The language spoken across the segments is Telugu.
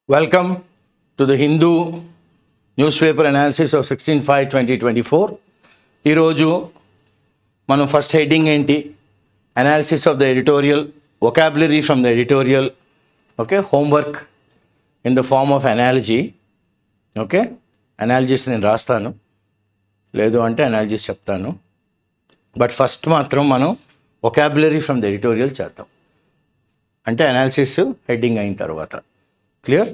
Welcome to the Hindu newspaper analysis of 16/5/2024. ఈరోజు మనం ఫస్ట్ హెడ్డింగ్ ఏంటి? Analysis of the editorial, vocabulary from the editorial, okay, homework in the form of analogy, okay, analogies నేను రాస్తాను, లేదు అంటే అనాలజీస్ చెప్తాను. బట్ ఫస్ట్ మాత్రం మనం vocabulary from the editorial చేద్దాం, అంటే అనాలిసిస్ హెడ్డింగ్ అయిన తర్వాత. క్లియర్?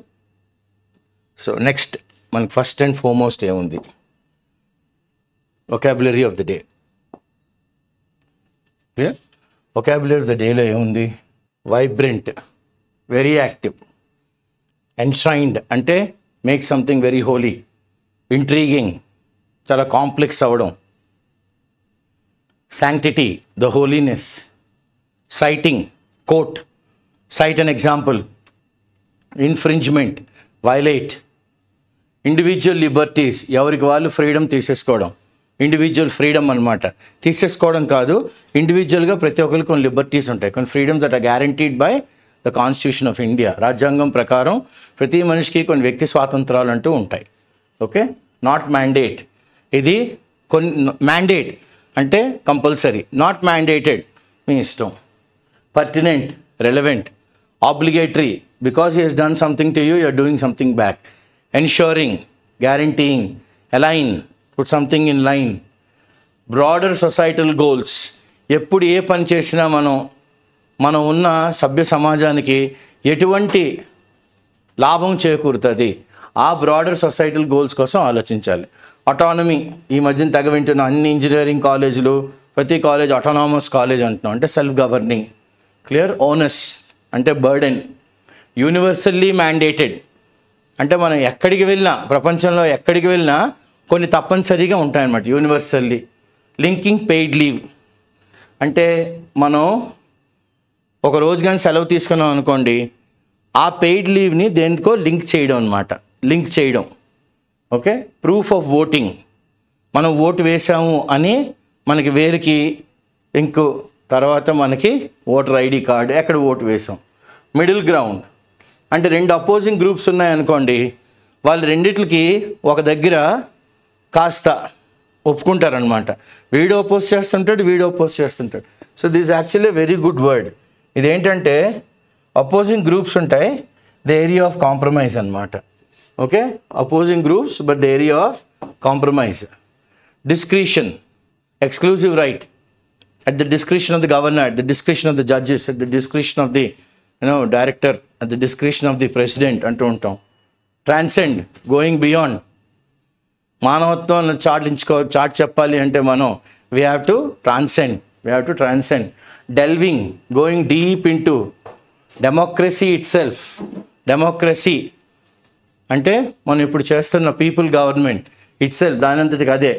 సో నెక్స్ట్ మనకు ఫస్ట్ అండ్ ఫార్మోస్ట్ ఏముంది? vocabulary of the day. Clear? vocabulary of the డేలో ఏముంది? వైబ్రెంట్, వెరీ యాక్టివ్, ఎన్షైన్డ్ అంటే make something very holy, intriguing చాలా కాంప్లెక్స్ అవ్వడం, sanctity the holiness, citing quote, cite an example, infringement violate, individual liberties ఎవరికి వాళ్ళు ఫ్రీడమ్ తీసేసుకోవడం, ఇండివిజువల్ ఫ్రీడమ్ అనమాట. తీసేసుకోవడం కాదు, ఇండివిజువల్గా ప్రతి ఒక్కరికి కొన్ని లిబర్టీస్ ఉంటాయి, కొన్ని freedoms that are guaranteed by the constitution of India. రాజ్యాంగం ప్రకారం ప్రతి మనిషికి కొన్ని వ్యక్తి స్వాతంత్రాలు అంటూ ఉంటాయి. ఓకే, నాట్ మ్యాండేట్, ఇది కొన్ని మ్యాండేట్ అంటే కంపల్సరీ, నాట్ మ్యాండేటెడ్ మీ ఇష్టం. Pertinent, relevant, obligatory because he has done something to you, you are doing something back. Ensuring, guaranteeing, align, put something in line. Broader societal goals, ఎప్పుడు ఏ పని చేసినా మనం ఉన్న సభ్య సమాజానికి ఎటువంటి లాభం చేకూరుతుంది, ఆ బ్రాడర్ సొసైటల్ గోల్స్ కోసం ఆలోచించాలి. అటానమీ, ఈ మధ్యన తెగ వింటున్న అన్ని ఇంజనీరింగ్ కాలేజీలు, ప్రతి కాలేజ్ అటానమస్ కాలేజ్ అంటున్నాం, అంటే సెల్ఫ్ గవర్నింగ్. క్లియర్? ఓనస్ అంటే బర్డెన్. యూనివర్సల్లీ మ్యాండేటెడ్ అంటే మనం ఎక్కడికి వెళ్ళినా, ప్రపంచంలో ఎక్కడికి వెళ్ళినా కొన్ని తప్పనిసరిగా ఉంటాయన్నమాట, యూనివర్సల్లీ. లింకింగ్ పెయిడ్ లీవ్ అంటే మనం ఒక రోజు కానీ సెలవు తీసుకున్నాం అనుకోండి, ఆ పెయిడ్ లీవ్ని దేనికో లింక్ చేయడం అనమాట, లింక్ చేయడం. ఓకే, ప్రూఫ్ ఆఫ్ ఓటింగ్, మనం ఓటు వేసాము అని మనకి వేరికి లింకు, తర్వాత మనకి ఓటర్ ఐడి కార్డు, ఎక్కడ ఓటు వేసాం. మిడిల్ గ్రౌండ్ అంటే రెండు అపోజింగ్ గ్రూప్స్ ఉన్నాయనుకోండి, వాళ్ళు రెండిట్లకి ఒక దగ్గర కాస్త ఒప్పుకుంటారనమాట. వీడు అపోజ్ చేస్తుంటాడు, వీడు అపోజ్ చేస్తుంటాడు. So this actually very good word. ఇదేంటంటే అపోజింగ్ గ్రూప్స్ ఉంటాయి, ద ఏరియా ఆఫ్ కాంప్రమైజ్ అనమాట. Okay, opposing groups but the area of compromise. Discretion, exclusive right, at the discretion of the governor, at the discretion of the judges, at the discretion of the director, at the discretion of the president అంటూ ఉంటాం. Transcend, going beyond. మానవత్వం చాట్ చెప్పాలి అంటే మనం we have to transcend. Delving, going deep into. Democracy itself, democracy అంటే మనం ఇప్పుడు చేస్తున్న పీపుల్ గవర్నమెంట్ ఇట్ సెల్ఫ్, దానంతటికి అదే.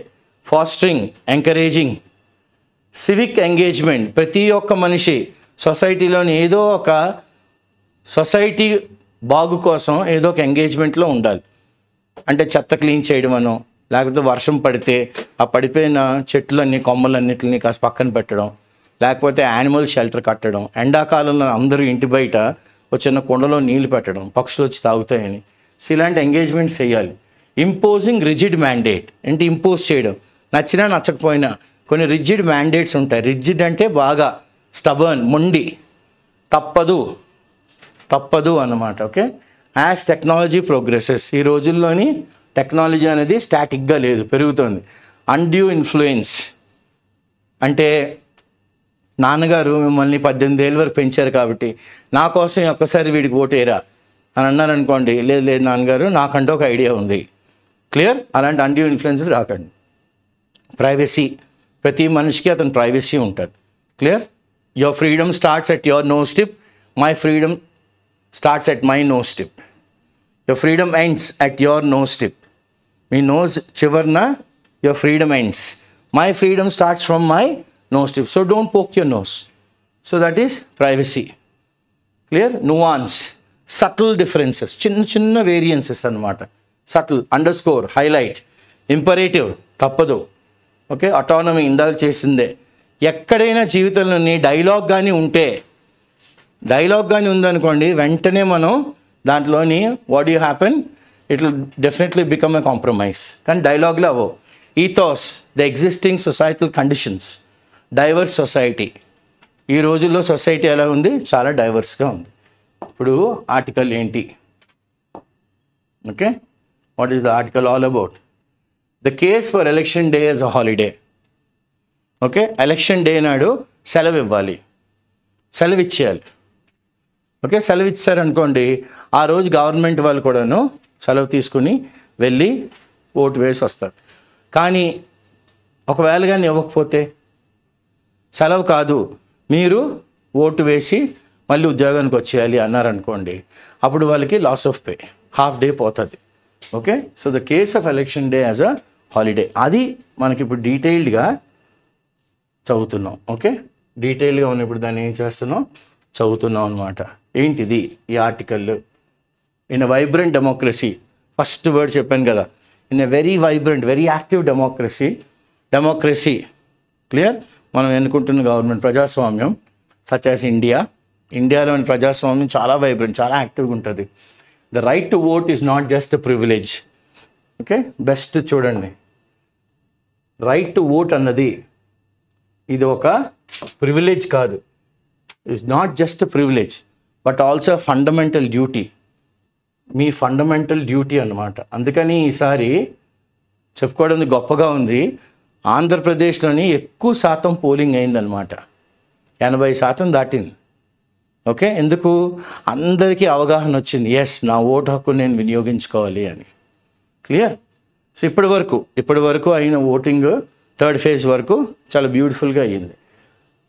Fostering, encouraging. సివిక్ ఎంగేజ్మెంట్, ప్రతి ఒక్క మనిషి సొసైటీలోని ఏదో ఒక సొసైటీ బాగు కోసం ఏదో ఒక ఎంగేజ్మెంట్లో ఉండాలి. అంటే చెత్త క్లీన్ చేయడం అనో, లేకపోతే వర్షం పడితే ఆ పడిపోయిన చెట్లన్నీ కొమ్మలన్నిటిని కాస్త పక్కన పెట్టడం, లేకపోతే యానిమల్ షెల్టర్ కట్టడం, ఎండాకాలంలో అందరూ ఇంటి బయట ఒక చిన్న కుండలో నీళ్లు పెట్టడం, పక్షులు వచ్చి తాగుతాయని. సో ఇలాంటి ఎంగేజ్మెంట్స్ చేయాలి. ఇంపోజింగ్ రిజిడ్ మ్యాండేట్ అంటే ఇంపోజ్ చేయడం, నచ్చినా నచ్చకపోయినా కొన్ని రిజిడ్ మ్యాండేట్స్ ఉంటాయి. రిజిడ్ అంటే బాగా స్టబర్న్, మొండి, తప్పదు అన్నమాట. ఓకే, యాజ్ టెక్నాలజీ ప్రోగ్రెసెస్, ఈ రోజుల్లోని టెక్నాలజీ అనేది స్టాటిక్గా లేదు, పెరుగుతుంది. అన్డ్యూ ఇన్ఫ్లుయెన్స్ అంటే నాన్నగారు మిమ్మల్ని 18 ఏళ్ళ వరకు పెంచారు కాబట్టి నా కోసం ఒక్కసారి వీడికి ఓటేరా అని అన్నారనుకోండి, లేదు నాన్నగారు నాకంటూ ఒక ఐడియా ఉంది. క్లియర్? అలాంటి అన్డ్యూ ఇన్ఫ్లుయెన్స్ రాకండి. ప్రైవసీ, ప్రతి మనిషికి అతని ప్రైవసీ ఉంటుంది. Clear? Your freedom starts at your nose tip, my freedom starts at my nose tip. Your freedom ends at your nose tip, మీ నోస్ చివరన your freedom ends. My freedom starts from my nose tip, so don't poke your nose. So that is privacy. Clear? Nuance, subtle differences, చిన్న వేరియన్సెస్ అనమాట. Subtle, underscore, highlight. ఇంపరేటివ్, తప్పదు. ఓకే, అటానమీ ఇందాక చేసిందే. ఎక్కడైనా జీవితంలోని డైలాగ్ కానీ ఉంటే, డైలాగ్ కానీ ఉందనుకోండి, వెంటనే మనం దాంట్లోని what you happen, it will definitely become a compromise. కానీ డైలాగ్లో అవో ethos, the existing societal conditions, divorce society. ఈ రోజుల్లో సొసైటీ ఎలా ఉంది, చాలా డైవర్స్గా ఉంది. ఇప్పుడు ఆర్టికల్ ఏంటి, okay, what is the article all about? The case for election day as a holiday. Okay, election day నాడు సెలవు ఇవ్వాలి, సెలవు ఇచ్చేయాలి. ఓకే, సెలవు ఇచ్చారనుకోండి, ఆ రోజు గవర్నమెంట్ వాళ్ళు కూడాను సెలవు తీసుకుని వెళ్ళి ఓటు వేసి వస్తారు. కానీ ఒకవేళ కానీ ఇవ్వకపోతే, సెలవు కాదు మీరు ఓటు వేసి మళ్ళీ ఉద్యోగానికి వచ్చేయాలి అన్నారనుకోండి, అప్పుడు వాళ్ళకి loss of pay, half day పోతుంది. Okay, so the case of election day as a holiday, అది మనకి ఇప్పుడు డీటెయిల్డ్గా చదువుతున్నాం. ఓకే, డీటెయిల్గా ఉన్నప్పుడు దాన్ని ఏం చేస్తున్నాం, చదువుతున్నాం అనమాట. ఏంటిది ఈ article? In a vibrant democracy, first word చెప్పాను కదా, in a very vibrant, very active democracy. Clear? మనం ఎన్నుకుంటున్న గవర్నమెంట్ ప్రజాస్వామ్యం, సచ్ యాజ్ ఇండియాలోని ప్రజాస్వామ్యం చాలా వైబ్రెంట్, చాలా యాక్టివ్గా ఉంటుంది. The right to vote is not just a privilege. Okay, best చూడండి, రైట్ టు ఓట్ అన్నది ఇది ఒక ప్రివిలేజ్ కాదు, it's not just privilege but also fundamental duty. Me fundamental duty అన్నమాట. అందుకని ఈసారి చెప్పుకోవడం గొప్పగా ఉంది, ఆంధ్రప్రదేశ్లోని ఎక్కువ శాతం పోలింగ్ అయిందనమాట, 80% దాటింది. ఓకే, ఎందుకు? అందరికీ అవగాహన వచ్చింది, ఎస్ నా ఓటు హక్కు నేను వినియోగించుకోవాలి అని. క్లియర్? సో ఇప్పటి వరకు అయిన ఓటింగ్ థర్డ్ ఫేజ్ వరకు చాలా బ్యూటిఫుల్గా అయ్యింది.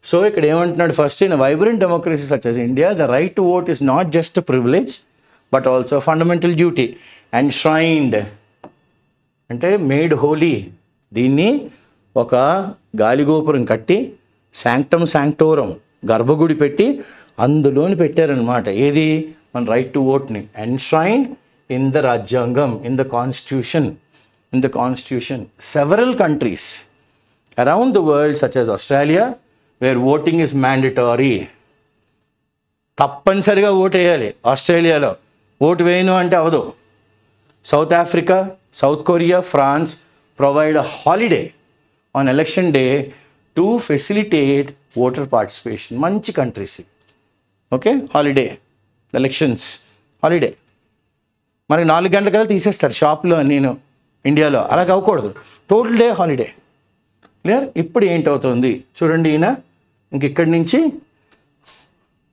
సో ఇక్కడ ఏమంటున్నాడు, first in vibrant democracy such as India the right to vote is not just privilege but also fundamental duty and shrined అంటే మేడ్ హోలీ. దీన్ని ఒక గాలిగోపురం కట్టి శాంక్టమ్ శాంక్టోరం గర్భగుడి పెట్టి అందులోని పెట్టారనమాట. ఏది? మన రైట్ టు ఓట్ని ఎన్ష్రైన్డ్ ఇన్ ద రాజ్యాంగం, in the constitution. Several countries around the world such as Australia where voting is mandatory. తప్పనిసరిగా ఓటు వేయాలి. ఆస్ట్రేలియాలో ఓటు వేయను అంటే అవదు. South Africa, south Korea, France provide a holiday on election day to facilitate voter participation. మంచి countries. Okay, holiday, elections holiday. మనకి 4 గంటలకల్లా తీసేస్తారు షాప్లో. నేను ఇండియాలో అలా అవ్వకూడదు, టోటల్ డే హాలిడే. క్లియర్? ఇప్పుడు ఏంటవుతుంది చూడండి. ఈయన ఇక్కడి నుంచి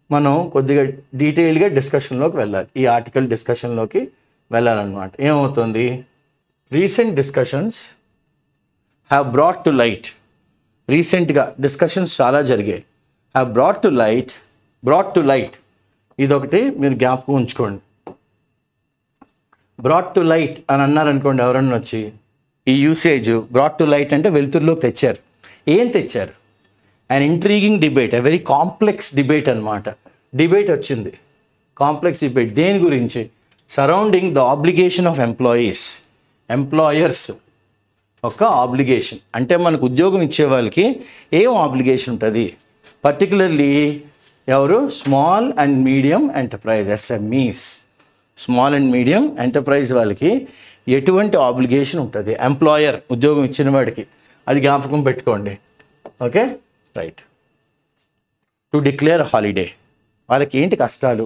మనం కొద్దిగా డీటెయిల్గా డిస్కషన్లోకి వెళ్ళాలి, ఈ ఆర్టికల్ డిస్కషన్లోకి వెళ్ళాలన్నమాట. ఏమవుతుంది? Recent discussions have brought to light. రీసెంట్గా డిస్కషన్స్ చాలా జరిగాయి. హ్యావ్ బ్రాట్ టు లైట్ ఇదొకటి మీరు జ్ఞాపకం ఉంచుకోండి. బ్రాట్ టు లైట్ అని అన్నారనుకోండి ఎవరన్నా వచ్చి, ఈ యూసేజ్ బ్రాట్ టు లైట్ అంటే వెలుతురులోకి తెచ్చారు. ఏం తెచ్చారు? And intriguing debate, a very complex debate అనమాట. డిబేట్ వచ్చింది, కాంప్లెక్స్ డిబేట్. దేని గురించి? Surrounding the obligation of employers ఒక ఆబ్లిగేషన్. అంటే మనకు ఉద్యోగం ఇచ్చే వాళ్ళకి ఏం ఆబ్లిగేషన్ ఉంటుంది? పర్టికులర్లీ ఎవరు? Small and medium enterprise, SMEs. Small and medium enterprise వాళ్ళకి ఎటువంటి ఆబ్లిగేషన్ ఉంటుంది? ఎంప్లాయర్ ఉద్యోగం ఇచ్చిన వాడికి. అది జ్ఞాపకం పెట్టుకోండి. Okay, right. To declare holiday. వాళ్ళకి ఏంటి కష్టాలు?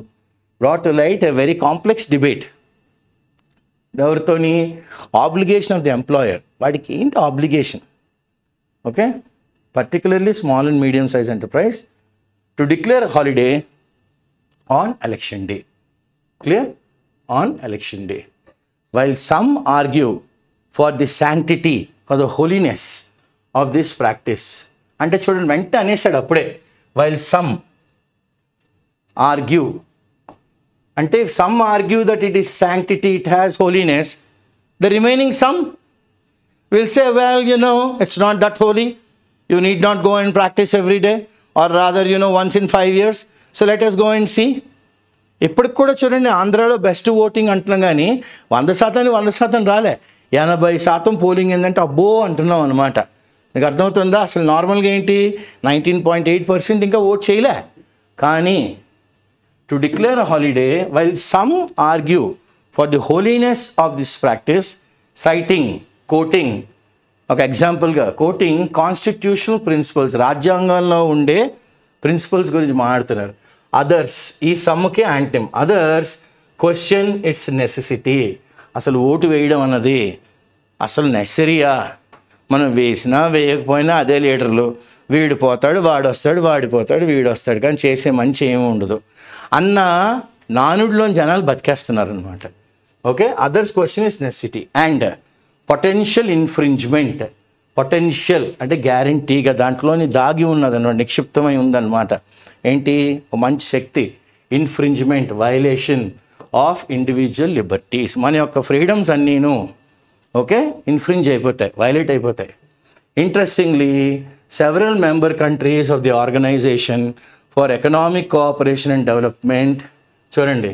Brought to light a very complex debate. ఎవరితోని? Obligation of the employer. వాడికి ఏంటి obligation? Okay, particularly small and medium size enterprise to declare holiday on election day. Clear? on election day. While some argue for the sanctity, for the holiness of this practice. అంటే చూడండి, వెంట అనేసాడు అప్పుడే. While some argue, అంటే some argue that it is sanctity, it has holiness, the remaining some will say, well, it's not that holy, you need not go and practice every day, or rather once in 5 years, so let us go and see. ఇప్పటికి కూడా చూడండి, ఆంధ్రాలో బెస్ట్ ఓటింగ్ అంటున్నాం కానీ 100% రాలే. 80% పోలింగ్ ఏంటంటే అబ్బో అంటున్నాం అనమాట. మీకు అర్థమవుతుందా? అసలు నార్మల్గా ఏంటి 19.8% ఇంకా ఓట్ చేయలే. కానీ to declare a holiday, while some argue for the holiness of this practice, citing, quoting, ఒక ఎగ్జాంపుల్గా కోటింగ్ కాన్స్టిట్యూషనల్ ప్రిన్సిపల్స్, రాజ్యాంగంలో ఉండే ప్రిన్సిపల్స్ గురించి మాట్లాడుతున్నారు. అదర్స్, ఈ సమ్ముకి యాంటిమ్, అదర్స్ క్వశ్చన్ ఇట్స్ నెసెసిటీ. అసలు ఓటు వేయడం అన్నది అసలు నెసరీయా? మనం వేసినా వేయకపోయినా అదే లీడర్లు, వీడు పోతాడు వాడు వస్తాడు, వాడిపోతాడు వీడు వస్తాడు, కానీ చేసే మంచి ఏమి ఉండదు అన్న నానుడిలోని జనాలు బతికేస్తున్నారు అనమాట. Okay, others question is necessity and potential infringement. Potential అంటే గ్యారంటీగా దాంట్లోని దాగి ఉన్నదన్నమాట, నిక్షిప్తమై ఉందన్నమాట. ఏంటి? ఒక మంచి శక్తి. Infringement, violation of individual liberties. మన యొక్క ఫ్రీడమ్స్ అన్నీను ఓకే ఇన్ఫ్రింజ్ అయిపోతాయి, వైలేట్ అయిపోతాయి. Interestingly, several member countries of the Organization for Economic Cooperation and Development, చూడండి,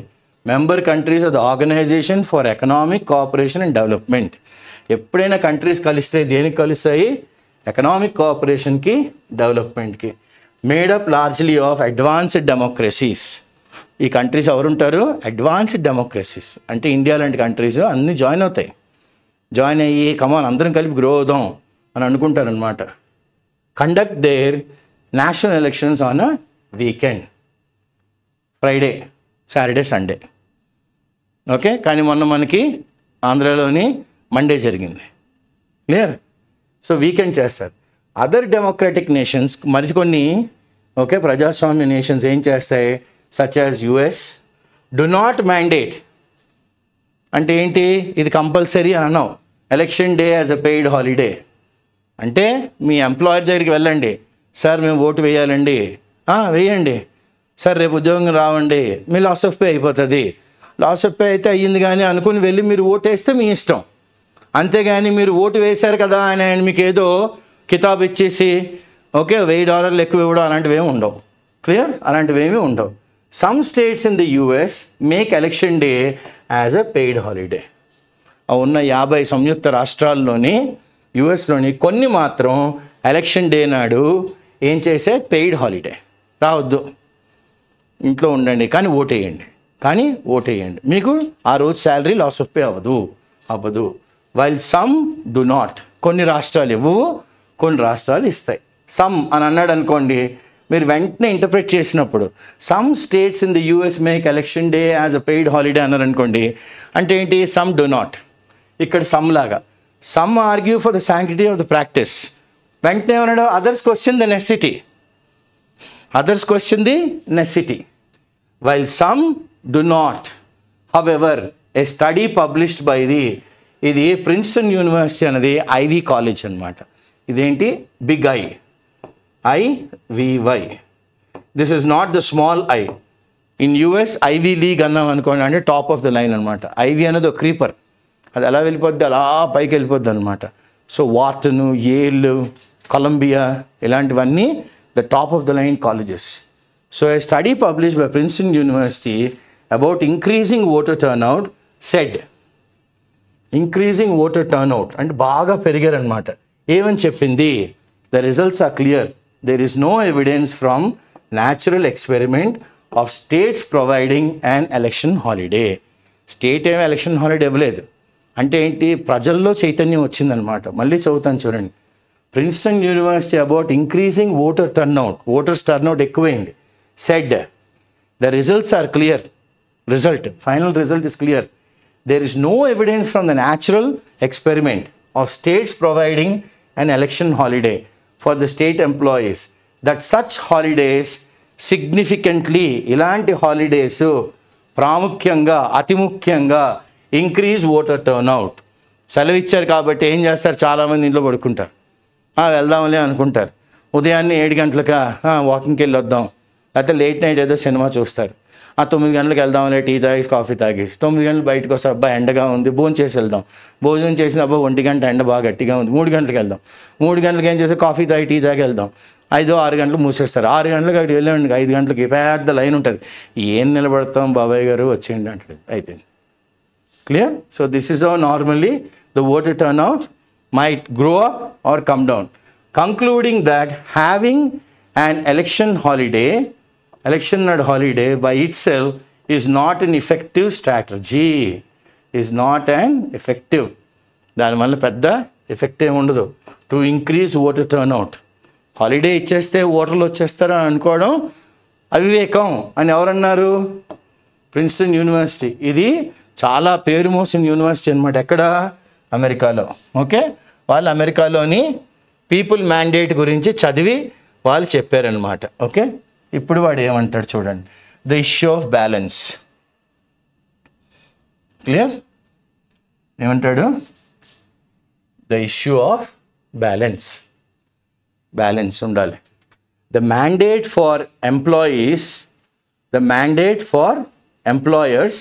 member countries of the organisation for economic cooperation and development. ఎప్పుడైనా కంట్రీస్ కలిస్తే దేనికి కలుస్తాయి? ఎకనామిక్ కోఆపరేషన్కి, డెవలప్మెంట్కి. Made up largely of advanced democracies. ఈ కంట్రీస్ ఎవరుంటారు? Advanced democracies. అంటే ఇండియా లాంటి కంట్రీస్ అన్నీ జాయిన్ అవుతాయి. జాయిన్ అయ్యి కమాన్ అందరం కలిపి గ్రో అవుదాం అని అనుకుంటారనమాట. Conduct their national elections on a weekend, Friday, Saturday, Sunday. Okay, కానీ మొన్న మనకి ఆంధ్రాలోని మండే జరిగింది. క్లియర్? సో వీకెండ్ చేస్తారు. అదర్ డెమోక్రటిక్ నేషన్స్, మరికొన్ని ఓకే ప్రజాస్వామ్య నేషన్స్ ఏం చేస్తాయి? Such as US do not mandate. అంటే ఏంటి? ఇది కంపల్సరీ అని అన్నావు, election day as a paid holiday. అంటే మీ ఎంప్లాయర్ దగ్గరికి వెళ్ళండి, సార్ మేము ఓటు వేయాలండి, వేయండి సార్, రేపు ఉద్యోగం రావండి, మీ లాస్ ఆఫ్ పే అయిపోతుంది. లాస్ ఆఫ్ పే అయితే అయ్యింది కానీ అనుకుని వెళ్ళి మీరు ఓటు వేస్తే మీ ఇష్టం. అంతేగాని మీరు ఓటు వేశారు కదా అని ఆయన మీకు ఏదో కితాబ్ ఇచ్చేసి ఓకే $1000 ఎక్కువ ఇవ్వడం అలాంటివి ఏమి ఉండవు. క్లియర్? అలాంటివి ఏమీ ఉండవు. Some states in the US make election day as a paid holiday. ఉన్న 50 సంయుక్త రాష్ట్రాల్లోని యుఎస్లోని కొన్ని మాత్రం ఎలక్షన్ డే నాడు ఏం చేసే? Paid holiday. రావద్దు, ఇంట్లో ఉండండి, కానీ ఓటేయండి, కానీ ఓటేయండి, మీకు ఆ రోజు శాలరీ లాస్ ఆఫ్ పే అవ్వదు. While some do not. కొన్ని రాష్ట్రాలు ఇవ్వవు, కొన్ని రాష్ట్రాలు ఇస్తాయి. సమ్ అని అన్నాడు అనుకోండి, మీరు వెంటనే ఇంటర్ప్రెట్ చేసినప్పుడు some states in the US make election day as a paid holiday అన్నారు అనుకోండి, అంటే ఏంటి? Some do not. ఇక్కడ సమ్ లాగా, some argue for the sanctity of the practice. వెంటనే ఏమన్నాడు? Others question the necessity. Others question the necessity. While some do not. However a study published by ఇది ప్రిన్స్టన్ యూనివర్సిటీ అనేది ఐవీ కాలేజ్ అనమాట. ఇదేంటి? Big IVY. This is not the small I. In US ivy league అన్నాం అనుకోండి, అంటే టాప్ ఆఫ్ ద లైన్ అనమాట. ఐవీ అనేది ఒక క్రీపర్, అది ఎలా వెళ్ళిపోద్ది? అలా పైకి వెళ్ళిపోద్ది అనమాట. సో వాటను, యేల్, కొలంబియా ఇలాంటివన్నీ the top of the line colleges. So a study published by Princeton University about increasing voter turnout said, increasing voter turnout అంటే బాగా పెరిగారనమాట. ఏమని చెప్పింది? The results are clear. There is no evidence from natural experiment of states providing an election holiday. State ఏమీ ఎలక్షన్ హాలిడే ఇవ్వలేదు. అంటే ఏంటి? ప్రజల్లో చైతన్యం వచ్చిందనమాట. మళ్ళీ చదువుతాను చూడండి. Princeton University about increasing voter turn out, voters turnout ఎక్కువైంది. Said the results are clear. Final result is clear. There is no evidence from the natural experiment of states providing an election holiday for the state employees that such holidays significantly, ఇలాంటి హాలిడేస్ ప్రాముఖ్యంగా, అతి ముఖ్యంగా ఇంక్రీజ్ ఓటర్ టర్న్అవుట్. సెలవు ఇచ్చారు కాబట్టి ఏం చేస్తారు? చాలామంది ఇంట్లో పడుకుంటారు, వెళ్దాంలే అనుకుంటారు. ఉదయాన్నే 7 గంటలకు వాకింగ్కి వెళ్ళి వద్దాం, లేకపోతే లేట్ నైట్ ఏదో సినిమా చూస్తారు. 9 గంటలకు వెళ్దాంలే, టీ తాగేసి కాఫీ తాగేసి 9 గంటలు బయటకు వస్తారు, అబ్బా ఎండగా ఉంది, భోజనం చేసి వెళ్దాం. భోజనం చేసిన అబ్బా 1 గంట ఎండ బాగా గట్టిగా ఉంది, 3 గంటలకు వెళ్దాం. 3 గంటలకు ఏం చేస్తే కాఫీ తాగి టీ తాగి వెళ్దాం. 5-6 గంటలకు మూసేస్తారు. 6 గంటలకు అక్కడికి వెళ్ళండి, 5 గంటలకి పెద్ద లైన్ ఉంటుంది. ఏం నిలబడతాం బాబాయ్ గారు, వచ్చేయండి అంటాడు, అయిపోయింది. Clear? So this is how normally the voter turnout might grow up or come down. Concluding that having an election holiday election naడు holiday by itself is not an effective strategy. Is not an effective. దానివల్ల పెద్ద ఎఫెక్ట్ ఏమి ఉండదు. To increase voter turnout. Holiday ఇచ్చేస్తే ఓటర్లు వచ్చేస్తారు అని అనుకోవడం అవివేకం అని ఎవరన్నారు? Princeton university. ఇది చాలా పేరు మోసిన యూనివర్సిటీ అనమాట. ఎక్కడ? అమెరికాలో. ఓకే, వాళ్ళు అమెరికాలోని పీపుల్ మ్యాండేట్ గురించి చదివి వాళ్ళు చెప్పారనమాట. ఓకే, ఇప్పుడు వాడు ఏమంటాడు చూడండి. The issue of balance. Clear? ఏమంటాడు? The issue of balance. Balance ఉండాలి. The mandate for employees, the mandate for employers,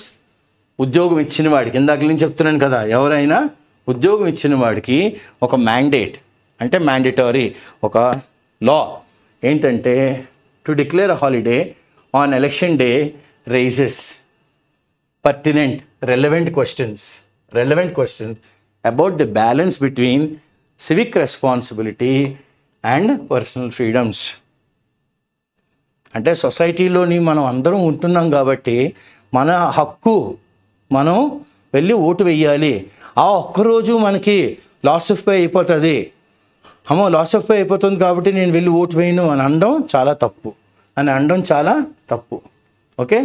ఉద్యోగం ఇచ్చిన వాడికి, ఇందాక నేను చెప్తున్నాను కదా, ఎవరైనా ఉద్యోగం ఇచ్చిన వాడికి ఒక మ్యాండేట్ అంటే మ్యాండేటరీ ఒక లా ఏంటంటే to declare a holiday on election day raises pertinent relevant questions about the balance between civic responsibility and personal freedoms. అంటే సొసైటీలోని మనం అందరం ఉంటున్నాం కాబట్టి మన హక్కు, మనం వెళ్ళి ఓటు వేయాలి. ఆ ఒక్కరోజు మనకి లాస్ ఆఫ్ పే అయిపోతుంది. లాస్ ఆఫ్ పే అయిపోతుంది కాబట్టి నేను వెళ్ళి ఓటు వేయను అని అనడం చాలా తప్పు. ఓకే,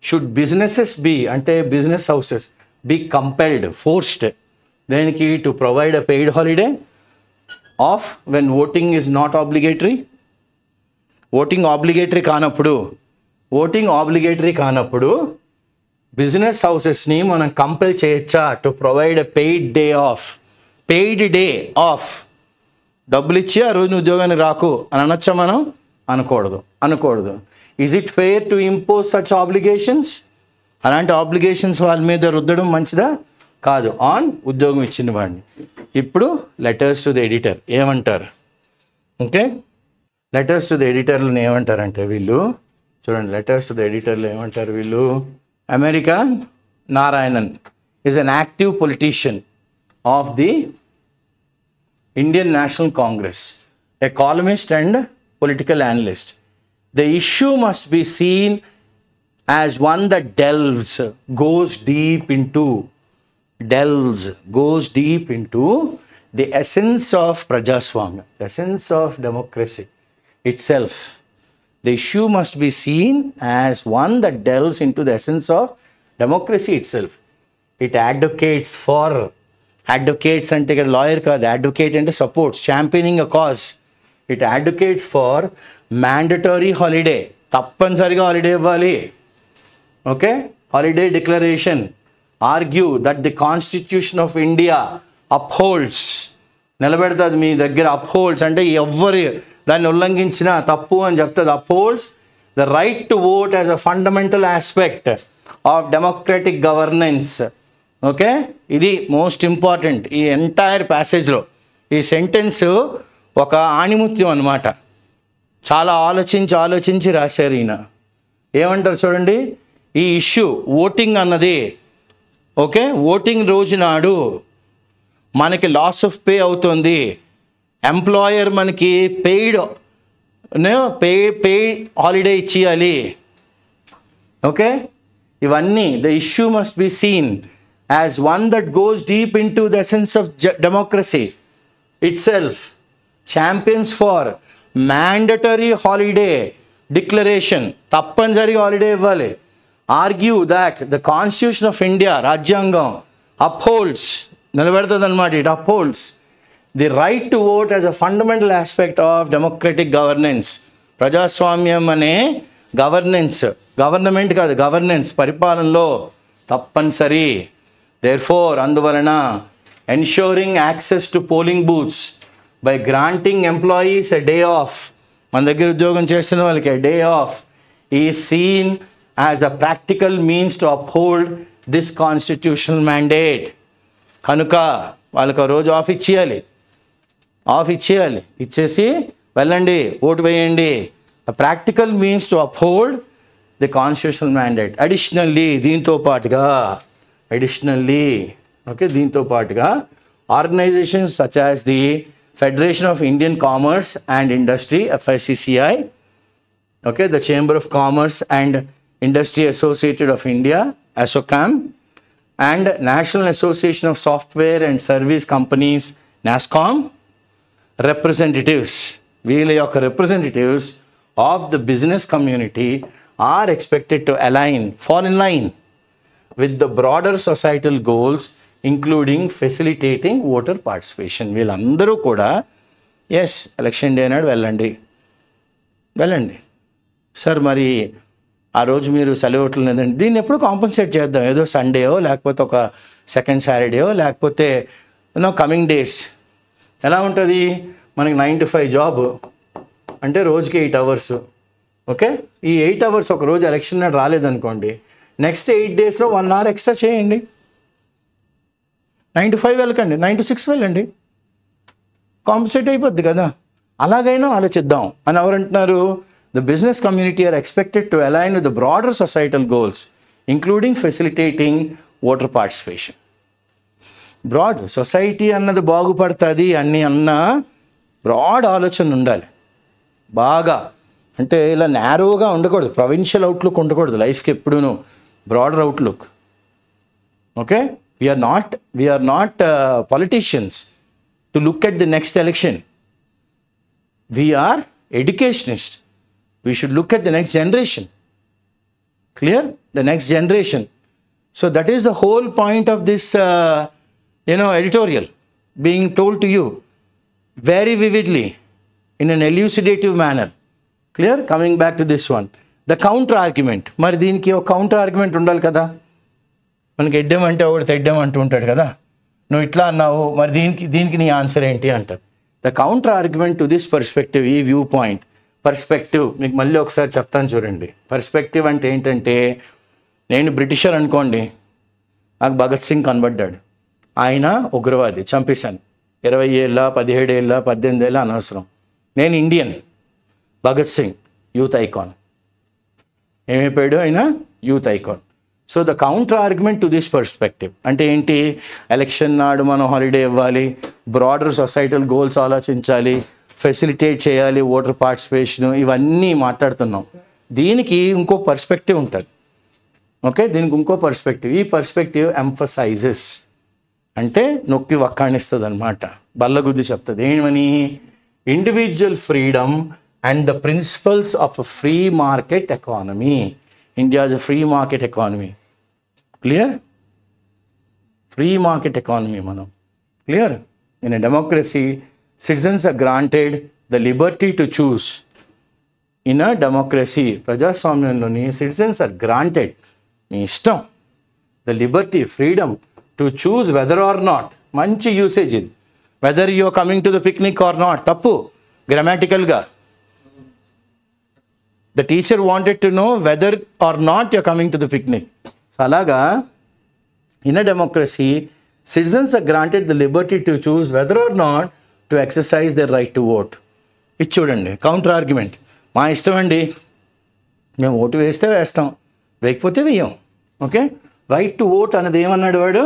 షుడ్ బిజినెసెస్ బీ అంటే business houses be compelled, forced దేనికి? To provide a paid holiday off when voting is not obligatory. Voting obligatory కానప్పుడు బిజినెస్ హౌసెస్ని మనం కంపెల్ చేయొచ్చా? To provide a paid day off. డబ్బులు ఇచ్చి ఆ రోజు ఉద్యోగానికి రాకు అని అనొచ్చా మనం? అనకూడదు. Is it fair to impose such obligations? అలాంటి ఆబ్లిగేషన్స్ వాళ్ళ మీద రుద్దడం మంచిదా? కాదు, ఆన్ ఉద్యోగం ఇచ్చిన వాడిని. ఇప్పుడు లెటర్స్ టు ది ఎడిటర్ ఏమంటారు? ఓకే, లెటర్స్ టు ది ఎడిటర్లను ఏమంటారంటే వీళ్ళు చూడండి. లెటర్స్ టు ది ఎడిటర్లు ఏమంటారు వీళ్ళు? America Narayanan is an active politician of the Indian national Congress, A columnist and political analyst. The issue must be seen as one that goes deep into the essence of Prajaswamya, the essence of democracy itself. The issue must be seen as one that delves into the essence of democracy itself. It advocates అంటే ఇక్కడ లాయర్ కాదు, అడ్వకేట్ అంటే supports, championing a cause. It advocates for mandatory holiday, తప్పనిసరిగా హాలిడే ఇవ్వాలి. Okay, holiday declaration. Argue that the constitution of India upholds, నిలబెడుతుంది మీ దగ్గర. అప్హోల్డ్స్ అంటే ఎవ్వరు దాన్ని ఉల్లంఘించినా తప్పు అని చెప్తుంది. Upholds the right to vote as a fundamental aspect of democratic governance. Okay, ఇది మోస్ట్ ఇంపార్టెంట్ ఈ ఎంటైర్ ప్యాసేజ్లో. ఈ సెంటెన్స్ ఒక ఆణిముత్యం అన్నమాట. చాలా ఆలోచించి రాశారు ఈయన. ఏమంటారు చూడండి, ఈ ఇష్యూ ఓటింగ్ అన్నది, ఓకే, ఓటింగ్ రోజు నాడు మనకి లాస్ ఆఫ్ పే అవుతుంది. ఎంప్లాయర్ మనకి పెయిడ్ హాలిడే ఇచ్చేయాలి. ఓకే, ఇవన్నీ the issue must be seen as one that goes deep into the essence of democracy itself. Champions for mandatory holiday declaration, తప్పనిసరిగా హాలిడే ఇవ్వాలి. Argue that the constitution of India, రాజ్యాంగం అప్హోల్డ్స్, నిలబెడుతుంది అనమాట. It upholds the right to vote as a fundamental aspect of democratic governance. ప్రజాస్వామ్యం అనే గవర్నమెంట్ కాదు, గవర్నెన్స్, పరిపాలనలో తప్పనిసరి. దేర్ఫోర్, అందువలన ensuring access to polling booths by granting employees a day off, మన దగ్గర ఉద్యోగం చేస్తున్న వాళ్ళకి a day off is seen as a practical means to uphold this constitutional mandate. కనుక వాళ్ళకి రోజు ఆఫ్ ఇచ్చేయాలి. ఇచ్చేసి వెళ్ళండి ఓటు వేయండి. a practical means to uphold the constitutional mandate. Additionally దీంతో పాటుగా organisations such as the Federation of Indian Commerce and Industry, FICCI, Okay, the Chamber of Commerce and Industry Associated of India, ASSOCHAM, and National Association of Software and Service Companies, NASSCOM, representatives, వీళ్ళ యొక్క representatives of the business community are expected to fall in line with the broader societal goals, including facilitating voter participation. వీళ్ళందరూ కూడా ఎస్ ఎలక్షన్ డే నాడు వెళ్ళండి సార్, మరి ఆ రోజు మీరు సెలవుట్లు లేదండి, దీన్ని ఎప్పుడు కాంపన్సేట్ చేద్దాం, ఏదో సండేయో లేకపోతే ఒక సెకండ్ సాటర్డేయో లేకపోతే కమింగ్ డేస్. ఎలా ఉంటుంది మనకి 9 to 5 జాబ్ అంటే రోజుకి 8 hours. ఓకే, ఈ 8 hours ఒక రోజు ఎలక్షన్ నాడు రాలేదనుకోండి, నెక్స్ట్ 8 daysలో 1 hour ఎక్స్ట్రా చేయండి. 9 to 5 వెళ్ళకండి, 9 to 6 వెళ్ళండి, కాంపన్సేట్ అయిపోద్ది కదా. అలాగైనా ఆలోచిద్దాం అని ఎవరు అంటున్నారు? The business community are expected to align with the broader societal goals, including facilitating voter participation. Broad society అన్నది బాగుపడుతుంది అన్న బ్రాడ్ ఆలోచన ఉండాలి. బాగా అంటే ఇలా నేరోగా ఉండకూడదు, ప్రొవిన్షియల్ అవుట్లుక్ ఉండకూడదు లైఫ్కి ఎప్పుడూను, broader outlook. Okay, we're not politicians to look at the next election. We're educationist. We should look at the next generation. Clear? The next generation. So that is the whole point of this, editorial being told to you very vividly in an elucidative manner. Clear? Coming back to this one. The counter argument. మరి దీనికి ఒక కౌంటర్ ఆర్గ్యుమెంట్ ఉండాలి కదా. మనకి ఎడ్డమంటే ఒకటి తెడ్డమంటూ ఉంటాడు కదా, నువ్వు ఇట్లా అన్నావు, మరి దీనికి నీ ఆన్సర్ ఏంటి అంటారు. The counter argument to this perspective, ఈ వ్యూ పాయింట్, పర్స్పెక్టివ్ మీకు మళ్ళీ ఒకసారి చెప్తాను చూడండి. పర్స్పెక్టివ్ అంటే ఏంటంటే, నేను బ్రిటిషర్ అనుకోండి, నాకు భగత్ సింగ్ కనబడ్డాడు, ఆయన ఉగ్రవాది, చంపేశాను. 20 ఏళ్ళ 17 ఏళ్ళ 18 ఏళ్ళ అనవసరం. నేను Indian, Bhagat Singh youth icon. ఏమైపోయాడు ఆయన? Youth icon. So the counter argument to this perspective అంటే ఏంటి? ఎలక్షన్ నాడు మనం హాలిడే ఇవ్వాలి, బ్రాడర్ సొసైటల్ గోల్స్ ఆలోచించాలి, ఫెసిలిటేట్ చేయాలి ఓటర్ పార్టిసిపేషన్, ఇవన్నీ మాట్లాడుతున్నాం. దీనికి ఇంకో పర్స్పెక్టివ్ ఉంటుంది. ఓకే, దీనికి ఇంకో పర్స్పెక్టివ్. ఈ పర్స్పెక్టివ్ ఎంఫసైజెస్ అంటే నొక్కి వక్కాణిస్తుంది అనమాట, బల్లగుద్ది చెప్తుంది. ఏమని? Individual freedom and the principles of a free market economy. India is a free market economy. Clear? Free market economy మనం. Clear? In a democracy citizens are granted the liberty to choose. In a democracy, ప్రజాస్వామ్యంలోని citizens are granted, మీ ఇష్టం, the liberty, freedom to choose whether or not. మంచి యూసేజ్ ఇది. whether you are coming to the picnic or not. తప్పు గ్రామాటికల్గా. the teacher wanted to know whether or not you are coming to the picnic. So అలాగా in a democracy, citizens are granted the liberty to choose whether or not to exercise their right to vote. ఇది చూడండి కౌంటర్ ఆర్గ్యుమెంట్. మా ఇష్టం అండి, మేము ఓటు వేస్తే వేస్తాం, వేయకపోతే వేయం. ఓకే, రైట్ టు ఓట్ అనేది ఏమన్నాడు వాడు?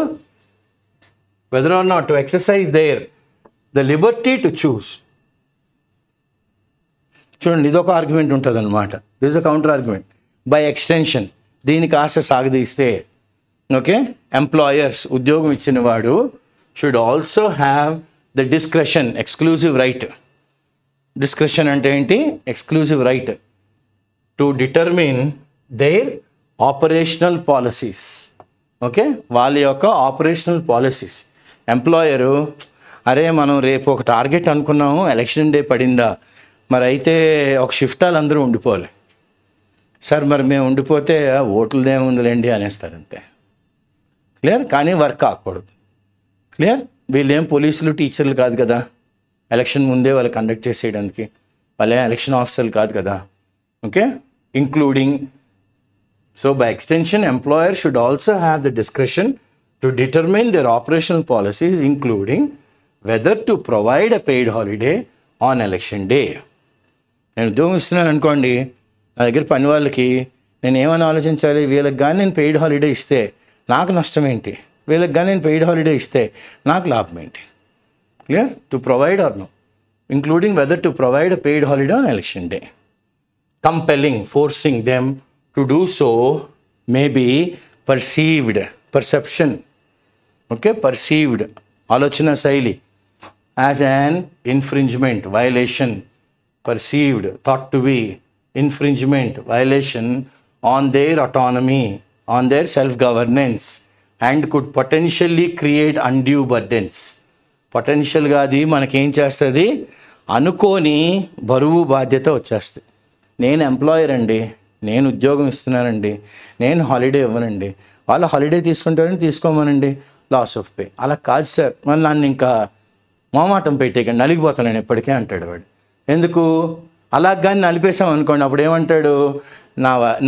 whether or not to exercise the liberty to choose. చూడండి, ఇదొక ఆర్గ్యుమెంట్ ఉంటుంది అనమాట. This is a counter argument. By extension దీనికి ఆశ సాగదీస్తే, ఓకే, ఎంప్లాయర్స్, ఉద్యోగం ఇచ్చిన వాడు should also have the discretion, exclusive right. Discretion అంటే ఏంటి? Exclusive right to determine their operational policies. Okay, వాళ్ళ యొక్క ఆపరేషనల్ పాలసీస్. ఎంప్లాయరు, అరే మనం రేపు ఒక టార్గెట్ అనుకున్నాము, ఎలక్షన్ డే పడిందా, మరి అయితే ఒక షిఫ్టాలు అందరూ ఉండిపోవాలి సార్, మరి మేము ఉండిపోతే ఓట్లదేముందిలేండి అనేస్తారు అంతే. క్లియర్? కానీ వర్క్ కాకూడదు. క్లియర్? వీళ్ళేం పోలీసులు టీచర్లు కాదు కదా, ఎలక్షన్ ముందే వాళ్ళు కండక్ట్ చేసేయడానికి, వాళ్ళే ఎలక్షన్ ఆఫీసర్లు కాదు కదా. Okay, including, so by extension employer should also have the discretion to determine their operational policies, including whether to provide a paid holiday on election day. నేను ఉద్యోగం ఇస్తున్నాను అనుకోండి, నా దగ్గర పని వాళ్ళకి నేను ఏమని ఆలోచించాలి? వీళ్ళకి కానీ నేను పెయిడ్ హాలిడే ఇస్తే నాకు నష్టం ఏంటి, వీళ్ళకి కానీ నేను పెయిడ్ హాలిడే ఇస్తే నాకు లాభం ఏంటి? Clear? To provide or no, including whether to provide a paid holiday on election day. compelling, forcing them to do so may be perceived, perception, okay, perceived, alochana shaili, as an infringement, violation, perceived, thought to be infringement, violation on their autonomy, on their self-governance, and could potentially create undue burdens. పొటెన్షియల్గా అది మనకేం చేస్తుంది, అనుకోని బరువు బాధ్యత వచ్చేస్తుంది. నేను ఎంప్లాయర్ అండి, నేను ఉద్యోగం ఇస్తున్నానండి, నేను హాలిడే ఇవ్వనండి, వాళ్ళు హాలిడే తీసుకుంటారని తీసుకోమనండి, లాస్ ఆఫ్ పే. అలా కాదు సార్, మళ్ళీ నన్ను ఇంకా మోమాటం పెట్టేయకండి, నలిగిపోతాను నేను ఎప్పటికే అంటాడు వాడు. ఎందుకు అలా కానీ నలిపేసాం అనుకోండి, అప్పుడు ఏమంటాడు,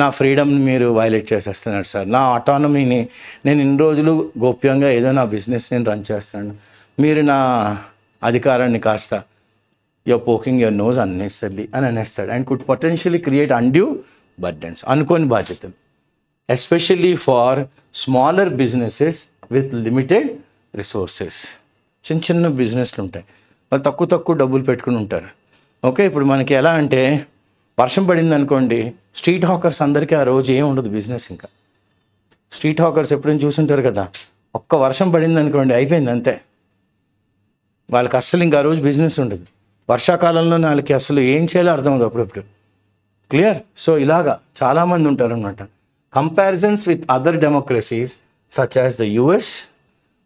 నా ఫ్రీడమ్ని మీరు వైలేట్ చేసేస్తున్నారు సార్, నా ఆటోనమీని, నేను ఇన్ని రోజులు గోప్యంగా ఏదో నా బిజినెస్ నేను రన్ చేస్తాను, మీరు నా అధికారాన్ని కాస్త your poking your nose unnecessary అని అనేస్తాడు. And could potentially create undue burdens, అనుకోని బాధ్యతలు, especially for smaller businesses with limited resources. చిన్న చిన్న బిజినెస్లు ఉంటాయి, వాళ్ళు తక్కువ డబ్బులు పెట్టుకుని ఉంటారు. ఓకే, ఇప్పుడు మనకి ఎలా అంటే వర్షం పడింది అనుకోండి, స్ట్రీట్ హాకర్స్ అందరికీ ఆ రోజు ఏం ఉండదు బిజినెస్. ఇంకా స్ట్రీట్ హాకర్స్ ఎప్పుడైనా చూసుంటారు కదా, ఒక్క వర్షం పడింది అనుకోండి అయిపోయింది అంతే, వాళ్ళకి అస్సలు ఇంకా ఆ రోజు బిజినెస్ ఉండదు. వర్షాకాలంలో వాళ్ళకి అసలు ఏం చేయాలో అర్థం అవుతుంది అప్పుడప్పుడు. క్లియర్? సో ఇలాగా చాలామంది ఉంటారనమాట. Comparisons with other democracies such as the US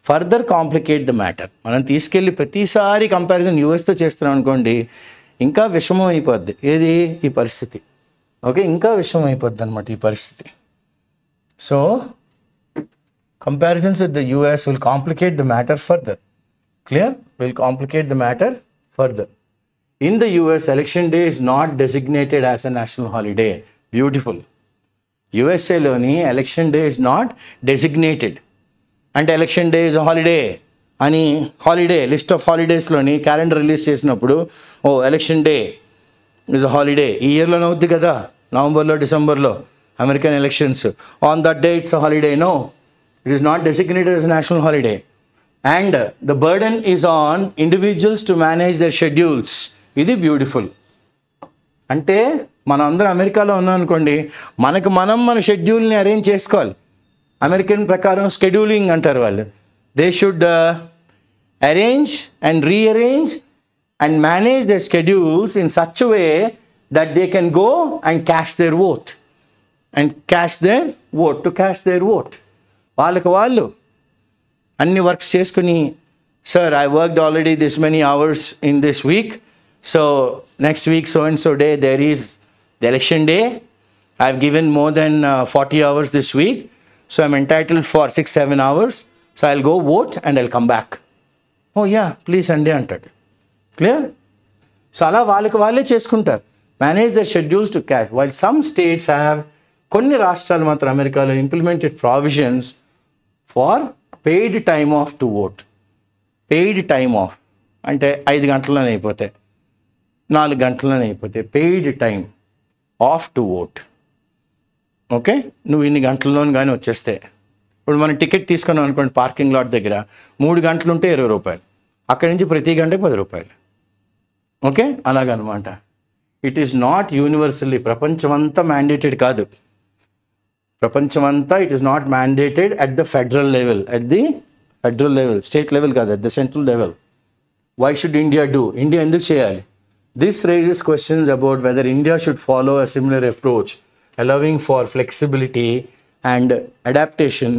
further complicate the matter. మనం తీసుకెళ్ళి ప్రతిసారి కంపారిజన్ యుఎస్తో చేస్తున్నాం అనుకోండి, ఇంకా విషమం అయిపోద్ది. ఏది? ఈ పరిస్థితి. ఓకే, ఇంకా విషమం అయిపోద్ది అనమాట ఈ పరిస్థితి. So comparisons with the US will complicate the matter further. Clear? Will complicate the matter further. In the US, election day is not designated as a national holiday. Beautiful. USA loni election day is not designated. And election day is a holiday. అని హాలిడే లిస్ట్ ఆఫ్ హాలిడేస్లోని క్యాలెండర్ రిలీజ్ చేసినప్పుడు, ఓ election day is a holiday, ఈ ఇయర్లోనే అవుద్ది కదా, నవంబర్లో డిసెంబర్లో American elections, on that day it's a holiday. No, it is not designated as a national holiday. And the burden is on individuals to manage their schedules. ఇది బ్యూటిఫుల్. అంటే మనం అందరం అమెరికాలో ఉన్నాం అనుకోండి, మన షెడ్యూల్ని అరేంజ్ చేసుకోవాలి. అమెరికన్ ప్రకారం స్కెడ్యూలింగ్ అంటారు వాళ్ళు. They should arrange and rearrange and manage their schedules in such a way that they can go and cast their vote. To cast their vote. వాళ్ళకి వాళ్ళు అన్ని వర్క్స్ చేసుకుని, sir I worked already this many hours in this week, so next week so and so day there is the election day, I have given more than 40 hours this week, so I'm entitled for 6-7 hours, so I will go vote and I will come back. Oh yeah please అండి అంటాడు. క్లియర్? సో అలా వాళ్ళకి వాళ్ళే చేసుకుంటారు, manage the schedules to cash. While some states have, కొన్ని రాష్ట్రాలు మాత్రం అమెరికాలో implemented provisions for paid time off to vote. Paid time off అంటే 5 గంటల్లోనే అయిపోతాయి, 4 గంటల్లోనే అయిపోతాయి. Paid time off to vote. Okay, నువ్వు ఇన్ని గంటల్లోనే కానీ వచ్చేస్తే, ఇప్పుడు మనం టికెట్ తీసుకున్నాం అనుకోండి పార్కింగ్ లాట్ దగ్గర, 3 గంటలు ఉంటే 20 రూపాయలు, అక్కడి నుంచి ప్రతి గంటకి 10 రూపాయలు. ఓకే, అలాగనమాట. ఇట్ ఈస్ నాట్ యూనివర్సల్లీ, ప్రపంచమంతా మ్యాండేటెడ్ కాదు, ప్రపంచమంతా it is not mandated at the federal level, state level కాదు, at the central level. Why should India do? India ఎందుకు చేయాలి? This raises questions about whether India should follow a similar approach, allowing for flexibility and adaptation